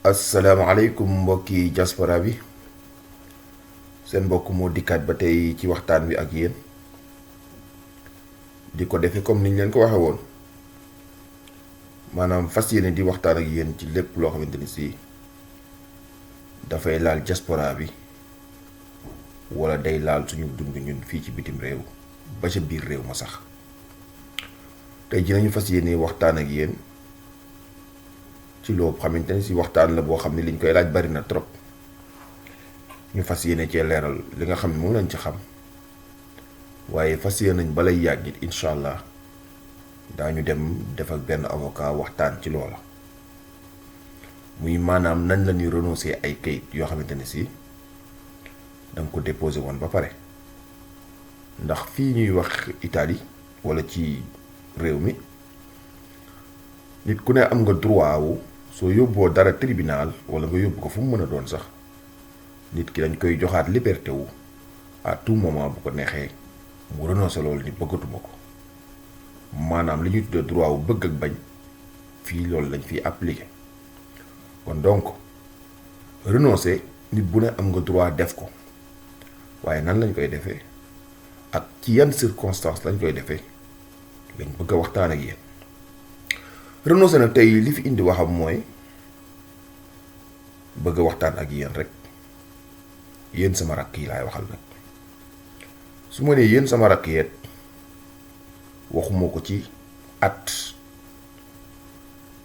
asalaamaaleykum mbokki diaspora bi seen mbokk moo dikkaat ba tey ci waxtaan wi ak yéen di ko defee comme niñ leen ko waxee woon maanaam fas yéene di waxtaan ak yéen ci lépp loo xamante ni si dafay laal diaspora bi wala day laal suñu dund ñun fii ci bitim réew ba ca biir réew ma sax tey ji nañu fas yéene waxtaan ak yéen ci loo xamante ni si waxtaan la boo xam ne liñ koy laaj bari na trop ñu fas yéene cee leeral li nga xam ne moom lañ ci xam waaye fas yéene nañ balay yàggit incha allah daañu dem def ak benn avocat waxtaan ci loola muy maanaam nañ la ñuy renoncer ay kayit yoo xamante ne si danga ko déposé woon ba pare ndax fii ñuy wax Italie wala ci réew mi nit ku ne am nga droit wu soo yóbboo dara tribunal wala nga yóbbu ko fu mu mën a doon sax nit ki dañ koy joxaat liberté wu à tout moment bu ko neexee mu renoncer loolu ni bëggatuma ko maanaam li ñuy tuddee droit wu bëgg ak bañ fii loolu lañ fiy appliqué kon donc renoncer nit bu ne am nga droit def ko waaye nan lañ koy defee ak ci yan circonstances lañ koy defee lañ bëgg a waxtaan ak yéen renoncer nag tey li fi indi waxam mooy bëgg a waxtaan ak yéen rek yéen sama rakk yi laay waxal nag su ma nee yéen sama rakk yeet waxuma ko ci at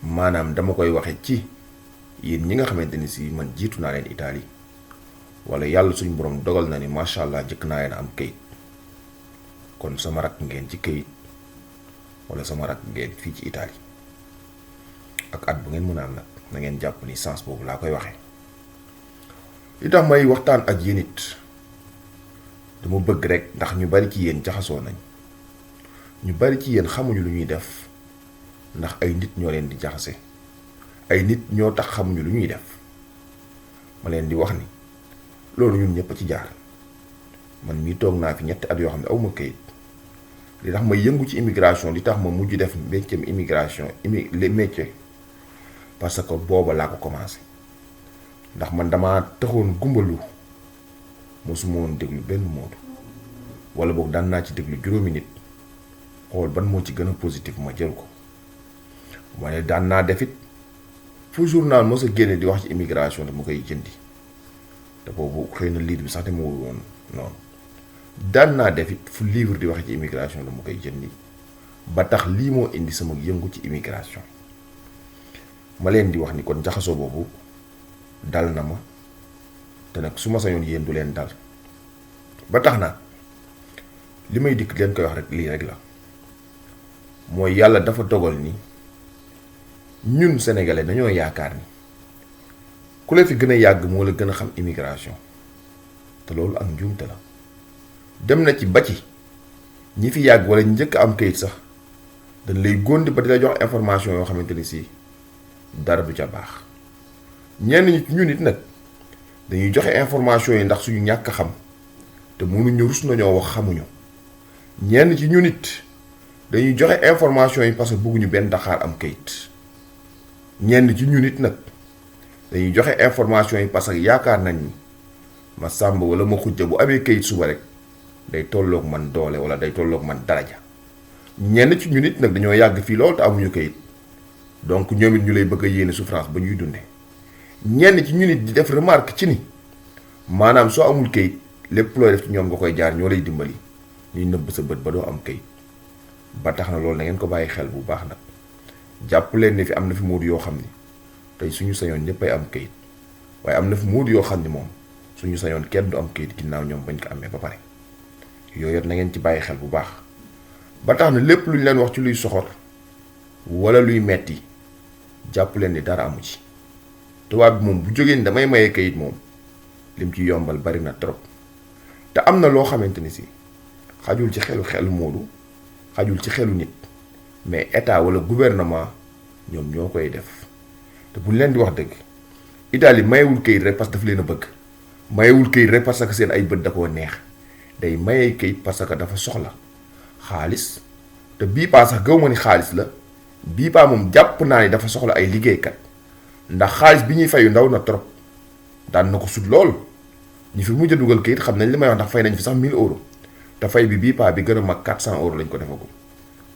maanaam dama koy waxe ci yéen ñi nga xamante ni si man jiitu naa leen Italie wala yàlla suñu borom dogal na ni macha allah jëkk naa leen am kayit kon sama rakk ngeen ci kayit wala sama rakk ngeen fii ci Italie ak at bu ngeen mën a am nag na ngeen jàpp ni sens boobu laa koy waxee li tax may waxtaan ak yéen it dama bëgg rek ndax ñu bari ci yéen jaxasoo nañ ñu bari ci yéen xamuñu lu ñuy def ndax ay nit ñoo leen di jaxase ay nit ñoo tax xamuñu lu ñuy def ma leen di wax ni loolu ñun ñëpp a ci jaar man mii toog naa fi ñetti at yoo xam ne awma kayit li tax ma yëngu ci immigration li tax ma mujj def métier immigration les métiers parce que booba laa ko commencé ndax man dama taxoon gumbalu mosuma woon déglu benn moodu wala boog daan naa ci déglu juróomi nit xool ban moo ci gën a positif ma jël ko waaye daan naa defit fu journal mos a génne di wax ci immigration dama koy jëndi te boobu xëy na livre bi sax dama wul woon noonu daan naa defit fu livre di wax ci immigration dama koy jëndi ba tax lii moo indi sama yëngu ci immigration ma leen di wax ni kon jaxasoo boobu dal na ma te nag su ma sañoon yéen du leen dal ba tax na li may dikk leen koy wax rek lii rek la mooy yàlla dafa dogal ni ñun sénégalais dañoo yaakaar ni ku la fi gën a yàgg moo la gën a xam immigration te loolu ak njuumte la dem na ci ba ci ñi fi yàgg wala njëkk am kayit sax dañ lay góndi ba di la jox information yoo xamante ni si dara du ca baax ñenn ñi ci ñun it nag dañuy joxe information yi ndax suñu ñàkk xam te mënuñu rus nañoo wax xamuñu ñenn ci ñun it dañuy joxe information yi parce que bëgguñu benn Dakar am kayit ñenn ci ñun it nag dañuy joxe information yi parce que yaakaar nañ ni ma sàmb wala ma xujja bu amee kayit suba rek day tolloog man doole wala day tolloog man daraja ñenn ci ñun it nag dañoo yàgg fii loolu te amuñu kayit donc ñoom it ñu lay bëgg a yéene souffrance ba ñuy dundee ñenn ci ñun it di def remarque ci ni maanaam soo amul kayit lépp looy def ci ñoom nga koy jaar ñoo lay dimbali ñuy nëbb sa bët ba doo am kayit ba tax na loolu na ngeen ko bàyyi xel bu baax nag jàpp leen ne fi am na fi moodu yoo xam ni tey suñu sañoon ñëppay am kayit waaye am na fi moodu yoo xam ni moom suñu sañoon kenn du am kayit ginnaaw ñoom bañ ko amee ba pare yooyu na ngeen ci bàyyi xel bu baax ba tax na lépp lu ñu leen wax ci luy soxor wala luy metti jàpp leen ni dara amu ci tubaab bi moom bu jógee ni damay maye kayit moom lim ci yombal bari na trop te am na loo xamante ni si xajul ci xelu moodu xajul ci xelu nit mais état wala gouvernement ñoom ñoo koy def te buñ leen di wax dëgg Italie mayewul kayit rek parce que daf leen a bëgg mayewul kayit rek parce que seen ay bët da koo neex day maye kayit parce que dafa soxla xaalis te bii paa sax gaw ma ni xaalis la bii paa moom jàpp naa ni dafa soxla ay liggéeykat ndax xaalis bi ñuy fayu ndaw na trop daan na ko sut lool ñi fi mujj a dugal kayit xam nañ li may wax ndax fay nañ fi sax 1000 euros te fay bi bii paa bi gën a mag 400 euros lañ ko defagum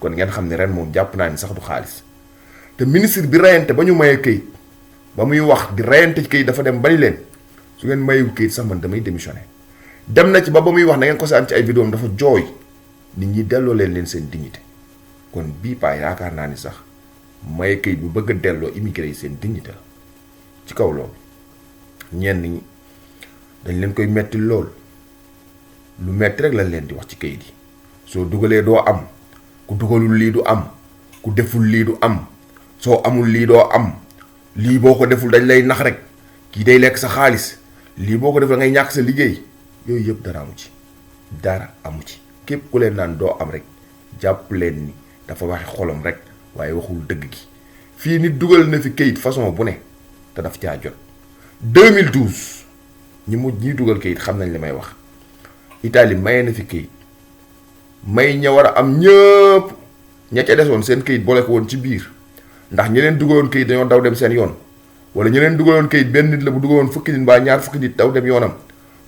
kon ngeen xam ne ren moom jàpp naa ni sax du xaalis te ministre bi rayante ba ñu mayee kayit ba muy wax di rayante ci kayit dafa dem bari leen su ngeen mayul kayit sax man damay démissionné dem na ci ba muy wax na ngeen ko sa am ci ay vidéo dafa jooy nit ñi delloo leen seen dignité kon bii paa yaakaar naa ni sax maye kayit bu bëgg a delloo immigré yi seen dignité la ci kaw loolu ñenn ñi dañ leen koy metti lool lu metti rek lañ leen di wax ci kayit yi soo dugalee doo am ku dugalul lii du am ku deful lii du am soo amul lii doo am lii boo ko deful dañ lay nax rek kii day lekk sa xaalis lii boo ko deful da ngay ñàkk sa liggéey yooyu yëpp dara amu ci képp ku leen naan doo am rek jàpp leen ni dafa waxi xolam rek waaye waxul dëgg gi fii nit dugal na fi kayit façon bu ne te daf caa jot 2012 ñi dugal kayit xam nañ li may wax Italie maye na fi kayit may ña war a am ñëpp ña ca desoon seen kayit boole ko woon ci biir ndax ñi leen dugaloon kayit dañoo daw dem seen yoon wala ñu leen dugaloon kayit benn nit la bu dugaloon fukki nit mbaa ñaar fukki nit daw dem yoonam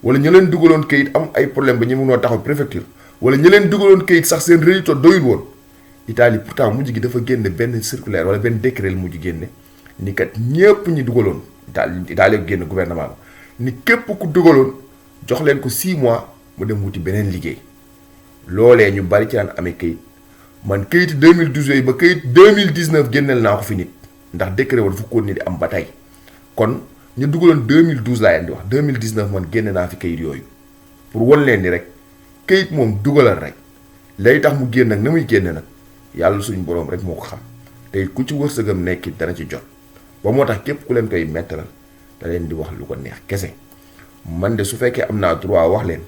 wala ñu leen dugaloon kayit am ay problème ba ñu mënoo taxaw préfecture wala ñu leen dugaloon kayit sax seen résultat doyul woon Italie pourtant mujj gi dafa génne benn circulaire wala benn décret la mujj génne ni kat ñëpp ñi dugaloon Italie génn gouvernement ba ni képp ku dugaloon jox leen ko 6 mois mu dem wuti beneen liggéey loolee ñu bari ci daan amee kayit man kayit 2012 yooyu ba kayit 2019 génneel naa ko fi nit ndax décret wala fu ko ni di am ba tey kon ñu dugaloon 2012 laa leen di wax 2019 man génne naa fi kayit yooyu pour won leen ni rek kayit moom dugalal rek lay tax mu génn nag na muy génne nag yàlla suñu boroom rek moo ko xam te ku ci wërsëgam nekkit dana ci jot ba moo tax képp ku leen koy mettalal da leen di wax lu ko neex kese man de su fekkee am naa droit wax leen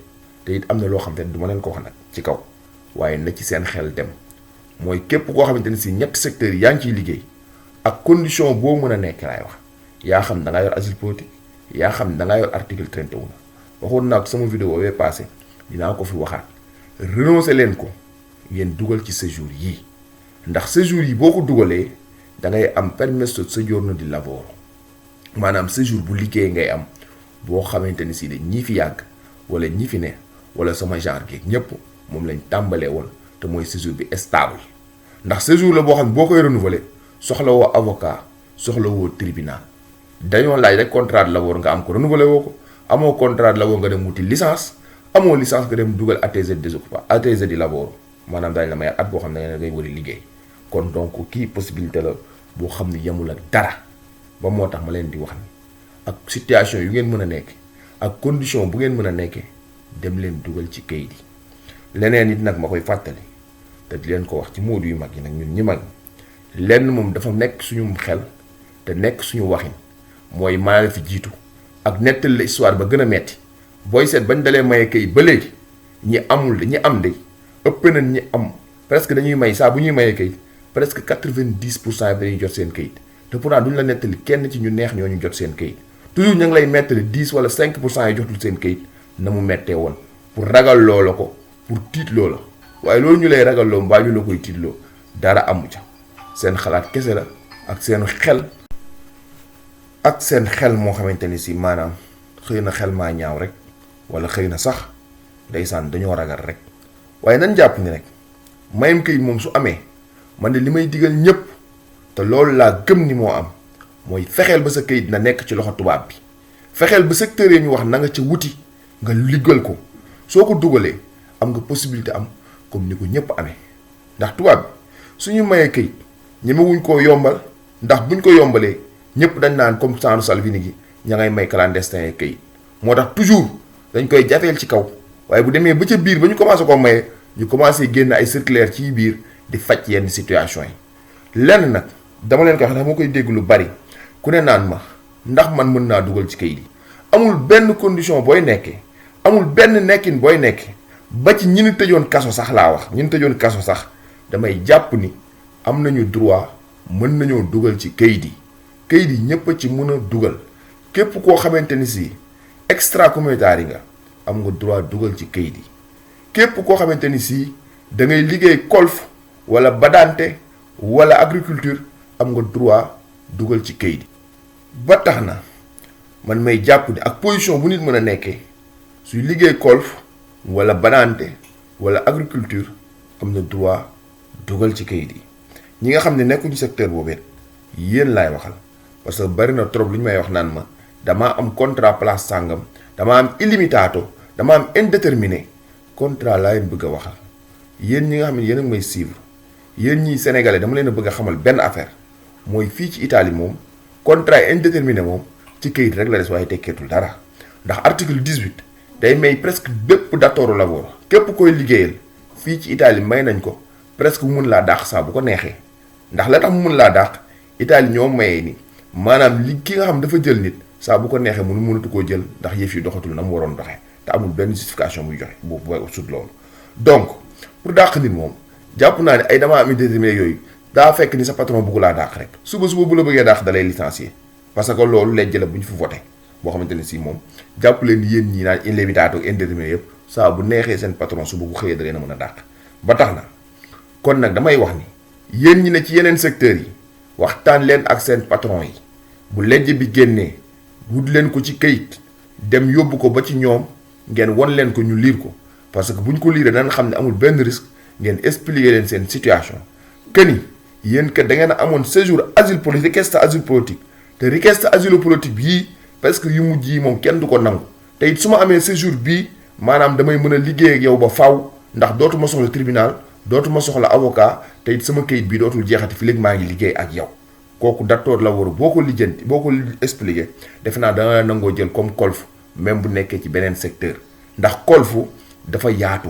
te it am na loo xam te ne du ma leen ko wax nag ci kaw waaye na ci seen xel dem mooy képp koo xamante ne si ñetti secteurs yi yaa ngi ciy liggéey ak condition boo mën a nekk laay wax yaa xam da ngaa yor asile politique yaa xam da ngaa yor article 31 waxoon naa ko sama vidéo bee passé dinaa ko fi waxaat renoncer leen ko ngeen dugal ci séjour yii ndax séjour yi boo ko dugalee da ngay am permesso di soggiorno di lavoro maanaam séjour bu liggéey ngay am boo xamante ni si de ñii fi yàgg wala ñi fi ne wala sama genre gi ñëpp moom lañ tàmbalee woon te mooy séjour bi stable ndax séjour la boo xam ne boo koy renouveler soxla woo avocat soxla woo tribunal dañoo laaj rek contrat de labeur nga am ko renouveler woo ko amoo contrat de labeur nga dem wuti licence amoo licence nga dem dugal attesté des occupants attesté di labeur maanaam daañu la may at boo xam ne ngay wari liggéey kon donc kii possibilité la boo xam ne yemul ak dara ba moo tax ma leen di wax ni ak situation yu ngeen mën a nekk ak condition bu ngeen mën a nekkee dem leen dugal ci kayit yi leneen it nag ma koy fàttali te di leen ko wax ci moodu yu mag yi nag ñun ñi mag lenn moom dafa nekk suñu xel te nekk suñu waxin mooy maa la fi jiitu ak nettali la histoire ba gën a metti booy seet bañ dalee maye kayit ba léegi ñi amul de ñi am de ëpp na ñi am presque dañuy may saa bu ñuy mayee kayit presque 90% yi dañuy jot seen kayit te pourtant duñ la nettali kenn ci ñu neex ñoo ñu jot seen kayit toujours ñu ngi lay mettali 10 wala 5% yi jotul seen kayit na mu mettee woon pour ragal loola ko pour tiit loola waaye loolu ñu lay ragal loo mbaa ñu la koy tiitloo dara amu ca seen xalaat kese la ak seen xel moo xamante ni si maanaam xëy na xel maa ñaaw rek wala xëy na sax ndeysaan dañoo ragal rek waaye nan jàpp ni rek mayam kayit moom su amee man de li may digal ñëpp te loolu laa gëm ni moo am mooy fexeel ba sa kayit na nekk ci loxo tubaab bi fexeel ba secteur yi ñu wax na nga ca wuti nga liggal ko soo ko dugalee am nga possibilité am comme ni ko ñëpp amee ndax tubaab bi suñu mayee kayit ñemewuñ koo yombal ndax buñ ko yombalee ñëpp dañ naan comme Sandro Salvini gi ña ngay may clandestin yi kayit moo tax toujours dañ koy jafeel ci kaw waaye bu demee ba ca biir ba ñu commencé koo maye ñu commencé génn ay circulaire ci biir di faj yenn situation yi lenn nag dama leen ko wax ndax moo koy dégg lu bari ku ne naan ma ndax man mën naa dugal ci kayit yi amul benn condition booy nekkee amul benn nekkin booy nekkee ba ci ñi ñu tëjoon kaso sax laa wax ñi ñu tëjoon kaso sax damay jàpp ni am nañu droit mën nañoo dugal ci kayit yi ñëpp a ci mën a dugal képp koo xamante ni si extra-communautaire yi nga am nga droit dugal ci kayit yi képp koo xamante ni si da ngay liggéey golf wala badante wala agriculture am nga droit dugal ci kayit yi ba tax na man may jàpp ni ak position bu nit mën a nekkee suy liggéey golf wala banaante wala agriculture am na droit dugal ci kayit yi ñi nga xam ne nekkuñu secteur boobu yéen laay waxal parce que bari na trop lu ñu may wax naan ma damaa am contrat place sàngam damaa am illimitato damaa am indéterminé contrat laa leen bëgg a waxal yéen ñi nga xam ne yéen a ngi may suivre yéen ñii sénégalais dama leen a bëgg a xamal benn affaire mooy fii ci Italie moom contrat indéterminé moom ci kayit rek la des waaye tekkeetul dara ndax article 18 day may presque bépp datooru lavoro képp koy liggéeyal fii ci Italie may nañ ko presque mu mun laa dàq saa bu ko neexee ndax la tax mu mun laa dàq Italie ñoo mayee ni maanaam li ki nga xam dafa jël nit saa bu ko neexee mënatu koo jël ndax yëf yi doxatul na mu waroon doxee te amul benn justification muy joxe boobu booy sut loolu. donc pour dàq nit moom jàpp naa ne ay damaa am indéterminé yooyu daa fekk ni sa patron bëggu laa dàq rek suba bu la bëggee dàq da lay licencier parce que loolu lejj la bu ñu fi voté boo xamante ne si moom jàpp leen yéen ñi naan illimitato indéterminé yëpp saa bu neexee seen patron suba bu xëyee da leen a mën a dàq ba tax na kon nag damay wax ni yéen ñi ne ci yeneen secteurs yi waxtaan leen ak seen patron yi bu lejj bi génnee wut leen ko ci kayit dem yóbbu ko ba ci ñoom ngeen won leen ko ñu liir ko parce que bu ñu ko liiree danañ xam ne amul benn risque ngeen expliquer leen seen situation que ni yéen kat da ngeen a amoon séjour asile politique requête asile politique te requête asile politique bii parce que yu mujj yi moom kenn du ko nangu te it su ma amee séjour bii maanaam damay mën a liggéey ak yow ba faw ndax dootuma soxla tribunal dootuma soxla avocat te it sama kayit bii dootul jeexati fi léegi maa ngi liggéey ak yow kooku dattoor la war boo ko lijjanti boo ko expliqué defe naa danga nangoo jël comme kolfu même bu nekkee ci beneen secteur ndax kolfu dafa yaatu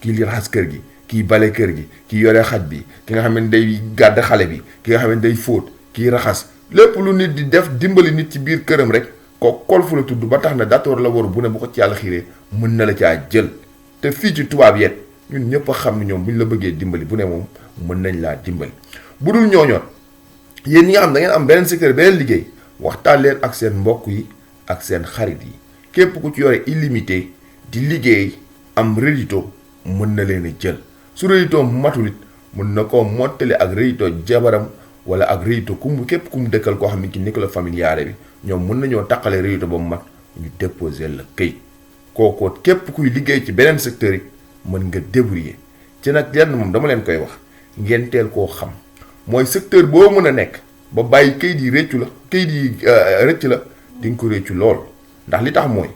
kii li raxas kër gi kii bale kër gi kii yore xaj bi ki nga xam ne day gàdd xale bi ki nga xam ne day fóot kii raxas lépp lu nit di def dimbali nit ci biir këram rek kooku kolfu la tudd ba tax na dattoor la war bu ne bu ko ci yàlla xiiree mën na la caa jël te fii ci tubaab yet ñun ñëpp a xam ne ñoom bu ñu la bëggee dimbali bu ne moom mën nañ laa dimbali bu dul ñooñoon yéen ñi nga xam da ngeen am beneen secteur beneen liggéey waxtaan leen ak seen mbokk yi ak seen xarit yi képp ku ci yore illimité di liggéey am rédito mën na leen a jël su rédito matul it mën na koo mottali ak rédito jabaram wala ak rédito képp ku mu dëkkal koo xam ne ki nucléo familiare bi ñoom mën nañoo taqale rédito ba mu mat ñu déposer la këyit kooku képp kuy liggéey ci beneen secteur yi mën nga débrouiller ci nag lenn moom dama leen koy wax ngeen teel koo xam mooy secteur boo mën a nekk ba bàyyi kayit yi réccu la kayit yi rëcc la di nga ko réccu lool ndax li tax mooy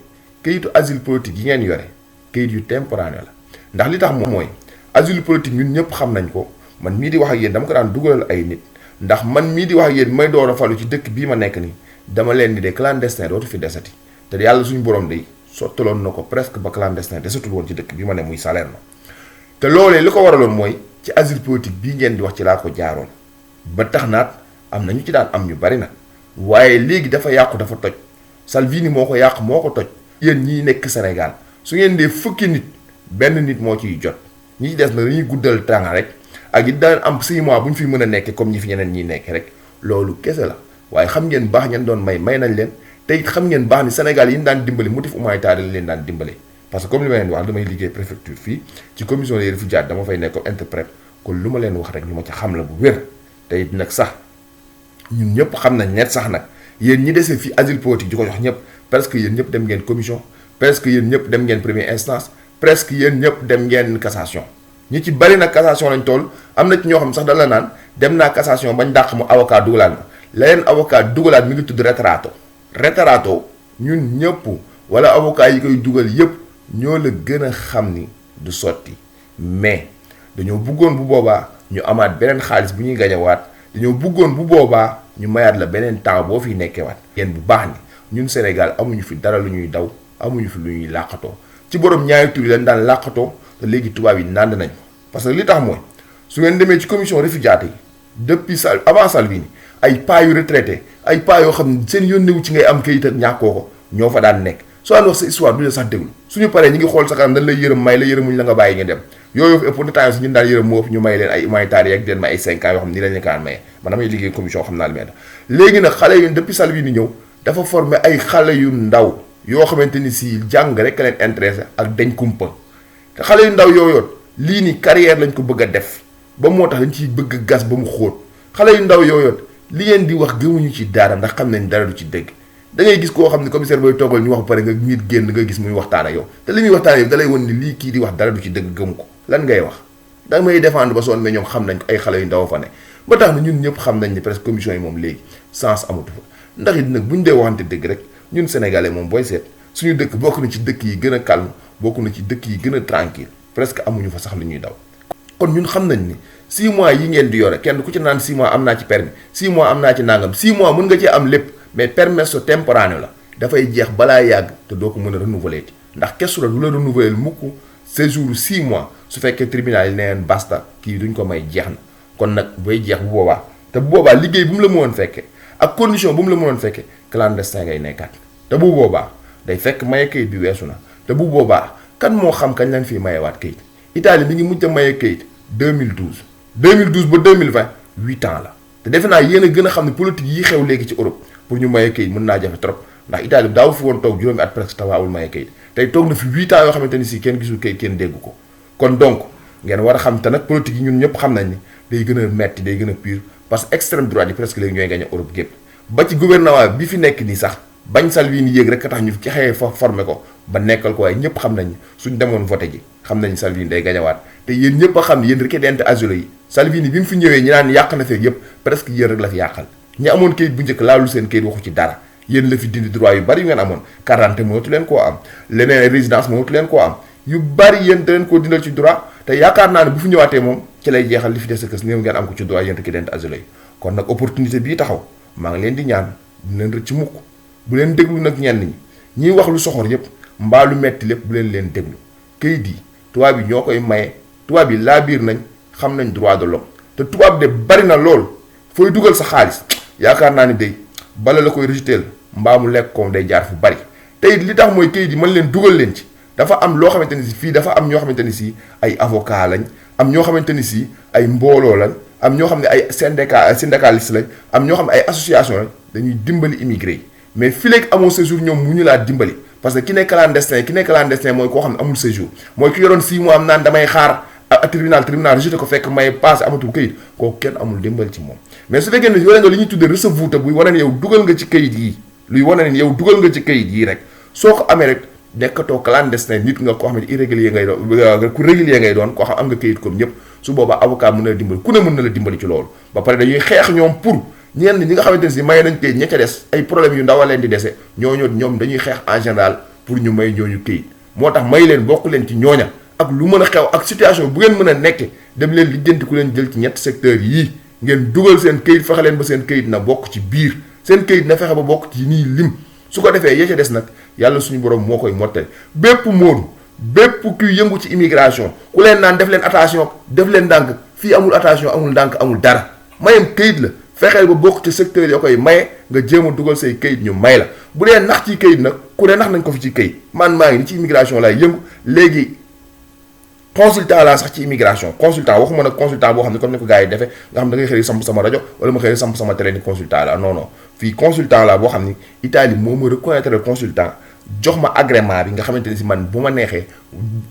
kayitu asile politique yi ngeen yore kayit yu temporané la ndax li tax mooy asile politique ñun ñëpp xam nañ ko man mii di wax ak yéen dama ko daan dugalal ay nit ndax man mii di wax ak yéen may door a falu ci dëkk bii ma nekk nii dama leen di de clandestin dootu fi desati te yàlla suñu borom day sottaloon na ko presque ba clandestin desatul woon ci dëkk bi ma ne muy Salerno te loolee li ko waraloon mooy ci asile politique bii ngeen di wax ci laa ko jaaroon ba tax naat am na ñu ci daan am ñu bari nag waaye léegi dafa yàqu dafa toj Salvini moo ko yàq moo ko toj yéen ñii nekk Sénégal su ngeen dee fukki nit benn nit moo ciy jot ñi ci des na dañuy guddal temps rek ak it daan am 6 mois bu ñu fi mën a nekkee comme ñi fi ñeneen ñiy nekkee rek loolu kese la waaye xam ngeen baax ngeen doon may nañ leen te it xam ngeen baax ni Sénégal yi ñu daan dimbali motif humanitaire lañ leen daan dimbali parce que comme li ma leen wax damay liggéey préfecture fii ci commission des réfugiés dama fay nekk comme interprète kon lu ma leen wax rek lu ma ci xam la bu wér te it nag sax ñun ñëpp xam nañ net sax nag yéen ñi desee fii asile politique di ko jox ñëpp presque yéen ñëpp dem ngeen commission presque yéen ñëpp dem ngeen première instance presque yéen ñëpp dem ngeen cassation ñi ci bari nag cassation lañ toll am na ci ñoo xam sax da la naan dem naa cassation bañ dàq mu avocat dugalaat ma la leen avocat dugalaat mi ngi tudd retrato ñun ñëpp wala avocat yi koy dugal yëpp ñoo la gën a xam ni du sotti mais dañoo bëggoon bu boobaa ñu amaat beneen xaalis bu ñuy gañawaat dañoo bëggoon bu boobaa ñu mayaat la beneen temps boo fi nekkee waat yéen bu baax ni ñun Sénégal amuñu fi dara lu ñuy daw amuñu fi lu ñuy làqatoo ci borom ñaari tur yi lañ daan làqatoo te léegi tubaab yi nànd nañ parce que li tax mooy su ngeen demee ci commission réfugié yi depuis avant Salvini ay pas yu retraité ay pas yoo xam ne seen yónnewu ci ngay am kayit ak ñàkkoo ko ñoo fa daan nekk soo daan wax sa histoire du la sax déglu suñu paree ñi ngi xool sa kanam dañ lay yërëm may la yërëmuñ la nga bàyyi ñu dem yooyu ëpp na temps ñun daan yërëm moo ëpp ñu may leen ay humanitaires yeeg leen may ay 5 ans yoo xam ne nii lañ leen kaan maye man damay liggéey commission xam naa li may def léegi nag xale yu depuis Salvini ñëw dafa formé ay xale yu ndaw yoo xamante ni si jàng rek leen intéressé ak dañ kumpa te xale yu ndaw yooyoon lii ni carrière lañ ko bëgg a def ba moo tax dañ ciy bëgg gas ba mu xóot xale yu ndaw yooyoon li ngeen di wax gëmuñu ci dara ndax xam nañ dara du ci dëgg da ngay gis koo xam ne commissaire booy toogal ñu wax pare nga nit génn nga gis muy waxtaan ak yow te li muy waxtaan ak yow da lay won ni lii kii di wax dara du ci dëgg gëmu ko lan ngay wax da may défendre ba sonn mais ñoom xam nañ ko ay xale yu ndaw fa ne ba tax na ñun ñëpp xam nañ ne presque commission yi moom léegi sens amatu fa ndax it nag buñ dee waxante dëgg rek ñun sénégalais moom booy seet suñu dëkk bokk na ci dëkk yi gën a calme bokk na ci dëkk yi gën a tranquille presque amuñu fa sax lu ñuy daw kon ñun xam nañ ni 6 mois yi ngeen di yore kenn ku ci naan 6 mois am naa ci permis 6 mois am naa ci nangam 6 mois mën nga cee am lépp mais permesso temporaneo la dafay jeex balaa yàgg te doo ko mën a renouveler ti ndax kesu la du la renouveler mukk séjour 6 mois su fekkee tribunal yi neen basta kii duñ ko may jeex na kon nag bay jeex bu boobaa te bu boobaa liggéey bu mu la mënoon fekkee ak condition bu mu la mënoon fekkee clandestin ngay nekkaat te bu boobaa day fekk maye kayit bi weesu na te bu boobaa kan moo xam kañ lañ fii mayewaat kayit Italie mi ngi mujj a maye kayit 2012 2012 ba 2020 8 ans la te defe naa yéen a gën a xam ne politique yi xew léegi ci Europe pour ñu maye kayit mën naa jafe trop ndax Italie daaw fi woon toog juróomi at presque tawaawul maye kayit tey toog na fi 8 ans yoo xamante ni si kenn gisul kayit kenn dégg ko kon donc ngeen war a xam te nag politique yi ñun ñëpp xam nañ ni day gën a metti day gën a pur parce que extrême droite yi presque léegi ñooy gagné Europe gépp ba ci gouvernement bi fi nekk nii sax bañ Salvini yéeg rek a tax ñu ci xëyee fa formé ko ba nekkal ko waaye ñëpp xam nañ suñ demoon voté ji xam nañ Salvini day gañawaat te yéen ñëpp a xam ne yéen richiedenti asilo yi Salvini bi mu fi ñëwee ñi naan yàq na feeg yëpp presque yéen rek la fi yàqal ñi amoon kayit bu njëkk laalul seen kayit waxu ci dara yéen la fi dindi droit yu bari yu ngeen amoon quarante mënatu leen koo am leneen résidence mënatu leen koo am yu bari yéen da leen koo dindal ci droit te yaakaar naa ne bu fi ñëwaatee moom ci lay jeexal li fi des sa kës néew ngeen am ko ci droit yéen richiedenti asilo yi kon nag opportunité bii taxaw maa ngi leen di ñaan bu leen rëcc mukk bu leen déglu nag ñenn ñi ñiy wax lu soxor yépp mbaa lu metti lépp bu leen déglu kayit yi tubaab yi ñoo koy maye tubaab yi laa biir nañ xam nañ droit de l'homme te tubaab de bari na lool fooy dugal sa xaalis yaakaar naa ni day bala la koy rejeter mbaa mu lekk koom day jaar fu bari te it li tax mooy kayit yi mën leen dugal leen ci dafa am loo xamante ni si fii dafa am ñoo xamante ni si ay avocat lañ am ñoo xamante ni si ay mbooloo lañ am ñoo xam ne ay syndicaliste lañ am ñoo xam ne ay association lañ dañuy dimbali immigré yi mais fii léegi amoo séjour ñoom mu ñu laa dimbali parce que ki nekk clandestin mooy koo xam ne amul séjour mooy ki yoroon 6 mois am naan damay xaar tribunal rejeté ko fekk may passé amatul kayit kooku kenn amul dimbali ci moom mais su fekkee ne yore nga li ñuy tuddee recevute buy wane ne yow dugal nga ci kayit yi luy wane ne yow dugal nga ci kayit yi rek soo ko amee rek nekkatoo clandestin nit nga koo xam ne irrégulier ngay doon ku régulier ngay doon koo xam am nga kayit comme ñëpp su boobaa avocat mën na la dimbali ku ne mën na la dimbali ci loolu ba pare dañuy xeex ñoom pour ñenn ñi nga xamante ne si may nañ kayit ña ca des ay problème yu ndaw a leen di dese ñoom dañuy xeex en général pour ñu may ñooñu kayit moo tax may leen bokk leen ci ñooña ak lu mën a xew ak situation bu ngeen mën a nekke dem leen lijjanti ku leen jël ci ñetti secteurs yii ngeen dugal seen kayit fexe leen ba seen kayit na bokk ci biir seen kayit na fexe ba bokk ci nii lim su ko defee ya ca des nag yàlla suñu borom moo koy mottali bépp moodu bépp kuy yëngu ci immigration ku leen naan def leen attention def leen ndànk fii amul attention amul ndànk amul dara mayam kayit la fexeel ba bokk ci secteur yoo koy maye nga jéem a dugal say kayit ñu may la bu dee nax ci kayit nag ku ne nax nañ ko fi ci kayit man maa ngi ni ci immigration laay yëngu léegi consultant laa sax ci immigration consultant waxuma nag consultant boo xam ne comme ni ko gars yi defee nga xam da ngay xëy samp sama rajo wala ma xëy samp sama télé ni consultant la non fii consultant la boo xam ni Italie moo ma reconnaître consultant jox ma agrément bi nga xamante ni si man bu ma neexee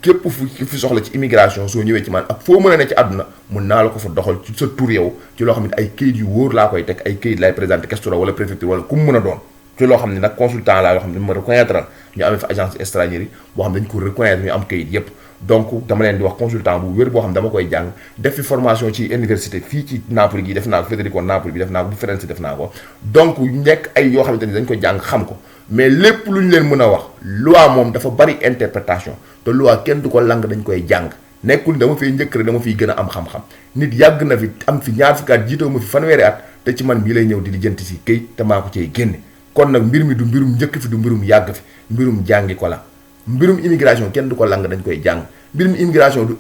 képp fi soxla ci immigration soo ñëwee ci man ak foo mën a ne ci àdduna mun naa la ko fa doxal ci sa tur yow ci loo xam ne ay kayit yu wóor laa koy teg ay kayit laay présenté questura wala préfecture wala ku mu mën a doon ci loo xam ne nag consultant laa yoo xam ne ma reconnaître ñu amee fa agence étrangère yi boo xam ne dañ ko reconnaître ñu am kayit yépp donc dama leen di wax consultant bu wér boo xam ne dama koy jàng def fi formation ci université fii ci Napoli gi def naa ko Federico Napoli bi def naa ko bu Firenze def naa ko donc nekk ay yoo xamante ni dañ ko jàng xam ko mais lépp lu ñu leen mën a wax loi moom dafa bari interprétation te loi kenn du ko lang dañ koy jàng nekkul dama fiy njëkk rek dama fiy gën a am xam-xam nit yàgg na fi am fi ñaar fukki at jiitoo ma fi fanweeri at te ci man bii lay ñëw di lijjanti si këyit te maa ko cay génne kon nag mbir mi du mbirum njëkk fi du mbirum yàgg fi mbirum jàngi ko la mbirum immigration kenn du ko lang dañ koy jàng mbirum immigration du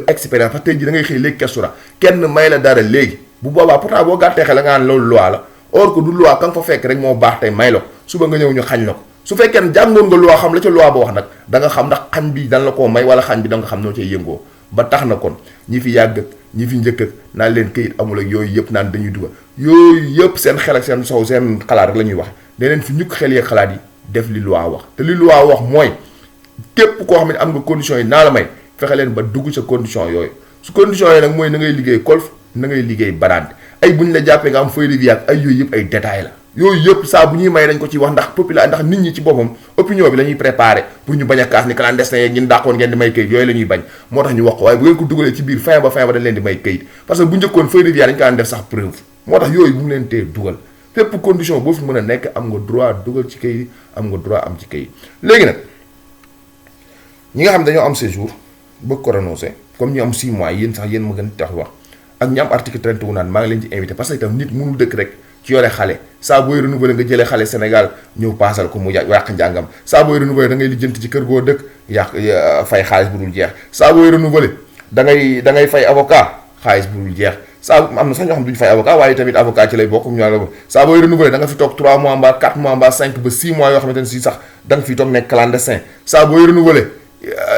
expérience parce que tey ji da ngay xëy léegi kestura kenn may la dara léegi bu boobaa pourtant boo gàttee xel la nga naan loolu loi la or que du loi ka nga fa fekk rek moo baax tey may la ko suba nga ñëw ñu xañ la ko su fekkee ne jàngoon nga loi xam la ca loi ba wax nag da nga xam ndax xañ bi dan la koo may wala xañ bi da nga xam noo cay yëngoo ba tax na kon ñi fi yàgg ñi fi njëkk naan leen këyit amul ak yooyu yëpp naan dañuy dugal yooyu yëpp seen xel ak seen sow seen xalaat rek la ñuy wax da leen fi ñukk xel yeeg xalaat yi def li loi wax te li loi wax mooy képp koo xam ne am nga conditions yi naa la may fexe leen ba dugg sa condition yooyu su condition yi nag mooy na ngay liggéey golf na ngay liggéey barande ay buñ la jàppee nga am feuille de vie ak ay yooyu yëpp ay détails la yooyu yëpp saa bu ñuy may dañ ko ci wax ndax population ndax nit ñi ci boppam opinion bi la ñuy préparé pour ñu bañ a kaas ni clandestin yeeg ñun dàqoon ngeen di may kayit yooyu la ñuy bañ moo tax ñu wax ko waaye bu ngeen ko dugalee ci biir fin ba dañ leen di may kayit parce que bu njëkkoon feuille de vie dañ ko daan def sax preuve moo tax yooyu bu mu leen tee dugal fépp condition boo fi mën a nekk am nga droit dugal ci kayit am nga droit am ci kayit léegi nag ñi nga xam dañoo am séjour bëgg ko renoncer comme ñu am 6 mois yéen sax yéen ma gën tax wax ak ñi am article 31 naan maa ngi leen ci invité parce que itam nit mënul dëkk rek ci yore xale saa booy renouveler nga jëlee xale Sénégal ñëw paasal ko mu yàq njàngam saa booy renouveler da ngay lijjanti ci kër goo dëkk yàq fay xaalis bu dul jeex saa booy renouveler da ngay fay avocat xaalis bu dul jeex saa am na sax ñoo xam duñu fay avocat waaye tamit avocat ci lay bokk ñu la saa booy renouveler da nga fi toog 3 mois mbaa 4 mois mbaa 5 ba 6 mois yoo xamante ne si sax da nga fi toog nekk clandestin saa booy renouveler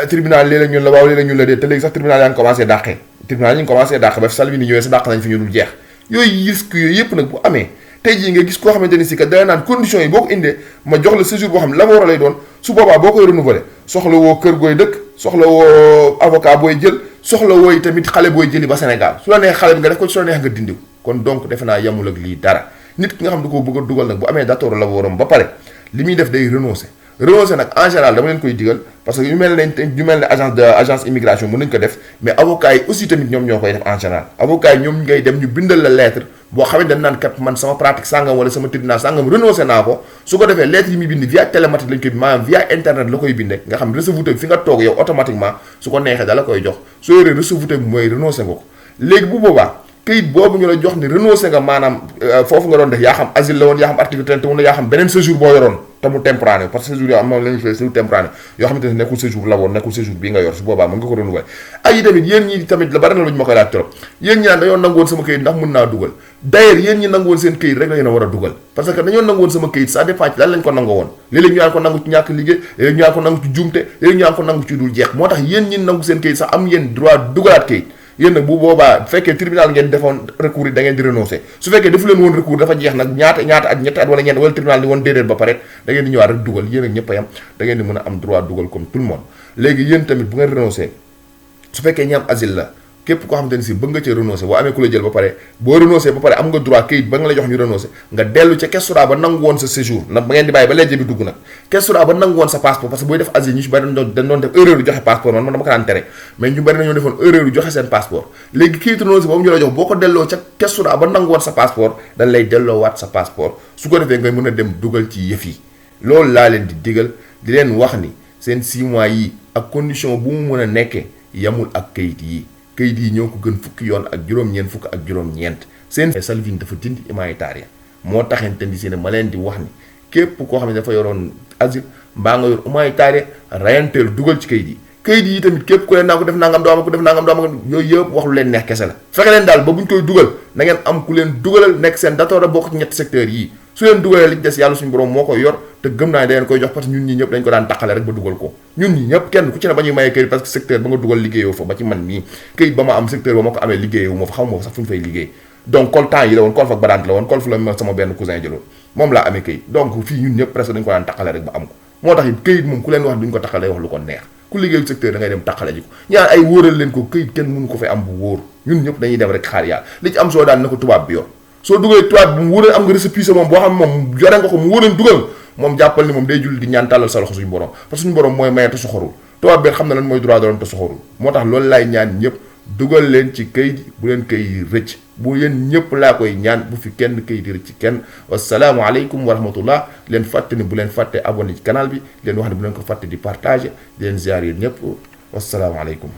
tribunal léeg-léeg ñun la waaw léeg-léeg ñun la dee te léegi sax tribunal yaa ngi commencé dàqee tribunal yi ñu commencé dàq ba Salvini ñëwee sa dàq nañ fi ñu dul jeex yooyu risque yooyu yëpp nag bu amee tey jii nga gis koo xamante ni si que dana naan conditions yi boo ko indee ma jox la séjour boo xam ne la ma war a lay doon su boobaa boo koy renouveler soxla woo kër gooy dëkk soxla woo avocat booy jël soxla wooy tamit xale booy jëli ba Sénégal su la neex xale bi nga def ko su la neex nga dindiw kon donc defe naa yamul ak lii dara nit ki nga xam ne da koo bëgg a dugal nag bu amee d'accord la waram ba pare li muy def day renoncer nag en général dama leen koy digal parce que ñu mel ne agence immigration mën nañ ko def mais avocats yi aussi tamit ñoom ñoo koy def en général avocats yi ñoom ngay dem ñu bindal la lettre boo xam ne dañ naan kat man sama pratique sàngam wala sama tribunal sàngam renoncé naa ko su ko defee lettre yi muy bind via télématique lañ koy bind maanaam via internet la koy bindee nga xam receveur bi fi nga toog yow automatiquement su ko neexee dala koy jox soo yoree receveur bi mooy renoncé nga ko léegi bu boobaa këyit boobu ñu la jox ni renoncé nga maanaam foofu nga doon def yaa xam asile la woon yaa xam article 31 yaa xam beneen séjour boo yoroon te mu temporané parce que séjour yoo am moom la ñuy fay séjour temporané yoo xamante ne nekkul séjour la woon nekkul séjour bii nga yor su boobaa mën nga ko renouveler ak yi tamit yéen ñi tamit la bari na lu ñu ma koy laaj trop yéen ñi naan dañoo nangu woon sama këyit ndax mën naa dugal d'ailleurs yéen ñi nangu woon seen këyit rek la ngeen a war a dugal parce que dañoo nangu woon sama këyit ça dépend ci lan lañ ko nangu woon léeg-léeg ñu naan ko nangu ci ñàkk liggéey léeg-léeg ñu naan ko nangu ci juumte léeg-léeg ñu naan ko nangu ci dul jeex moo tax yéen ñi nangu seen këyit sax am ngeen droit dugalaat këyit yéen nag bu boobaa bu fekkee tribunal ngeen defoon recours yi da ngeen di renoncer su fekkee defu leen woon recours dafa jeex nag ñaata at ñetti at wala ñeent wala tribunal ni woon déedéet ba pare da ngeen di ñëwaat rek dugal yéen ak ñëpp a yam da ngeen di mën a am droit dugal comme tout le monde léegi yéen tamit bu ngeen renoncer su fekkee ñi am asile la képp koo xamante ne si bëgg nga cee renoncer boo amee ku la jël ba pare boo renoncer ba pare am nga droit kayit ba nga la jox ñu renoncer nga dellu ca questura ba nangu woon sa séjour nag ba ngeen di bàyyi ba lettre bi dugg nag questura ba nangu woon sa passeport parce que booy def asile ñu ci bari dañ doon def erreur yu joxe passeport man dama ko daan tere mais ñu bari nañoo defoon erreur yu joxe seen passeport léegi kayit renoncer boobu ñu la jox boo ko delloo ca questura ba nangu woon sa passeport dañ lay delloowaat sa passeport su ko defee nga mën a dem dugal ci yëf yi loolu laa leen di digal di leen wax ni seen 6 mois yi ak condition bu mu mën a nekkee yamul ak kayit yi kayit yi ñoo ko gën fukki yoon ak juróom-ñeent fukk ak juróom-ñeent seen Salvini dafa dindi humanitaire moo taxante ni si ne ma leen di wax ni képp koo xam ne dafa yoroon asile mbaa nga yor humanitaire rayanteel dugal ci kayit yi tamit képp ku leen naa ko def nangam doo am ko def nangam doo am yooyu yëpp wax lu leen neex kese la fexe leen daal ba buñ koy dugal na ngeen am ku leen dugalal nekk seen datoor a bokk ci ñetti secteurs yii su leen dugalee li ci des yàlla suñu borom moo koy yor te gëm naa ne da ngeen koy jox parce que ñun ñi ñëpp dañ ko daan taqale rek ba dugal ko ñun ñi ñëpp kenn ku ci ne ba ñuy mayee këyit parce que secteur ba nga dugal liggéeyoo fa ba ci man mii këyit ba ma am secteur ba ma ko amee liggéeyoo ma fa xam moo sax fu ñu fay liggéey donc kol temps yi la woon kol fa badante la woon kol fu la ma sama benn cousin jëloon moom laa amee këyit donc fii ñun ñëpp presque dañ ko daan taqale rek ba am ko moo tax it këyit moom ku leen wax duñ ko taqale wax lu ko neex ku liggéeyu secteur da ngay dem taqale ji ko ñaan ay wóoral leen ko këyit kenn mënu ko fay am bu wóor ñun ñëpp dañuy dem rek xaar yàlla li ci am soo daan na ko tubaab bi yor soo dugalee tubaab bi mu wóoral am nga récépissé moom boo xam moom yore nga ko mu wóoral dugal moom jàppal ni moom day julli di ñaan tàllal sa loxo suñu borom parce que suñu borom mooy maye te soxorul tubaab bi xam na lan mooy droit de l'homme te soxorul moo tax loolu laay ñaan ñëpp dugal leen ci kayit bu leen kayit rëcc bu yéen ñëpp laa koy ñaan bu fi kenn kayit rëcc kenn wasalaamu aleykum wa rahmatullah leen fàtte ni bu leen fàtte abonné ci canal bi leen wax ne bu leen ko fàtte di partager di leen ziar yéen ñëpp wasalaamu aleykum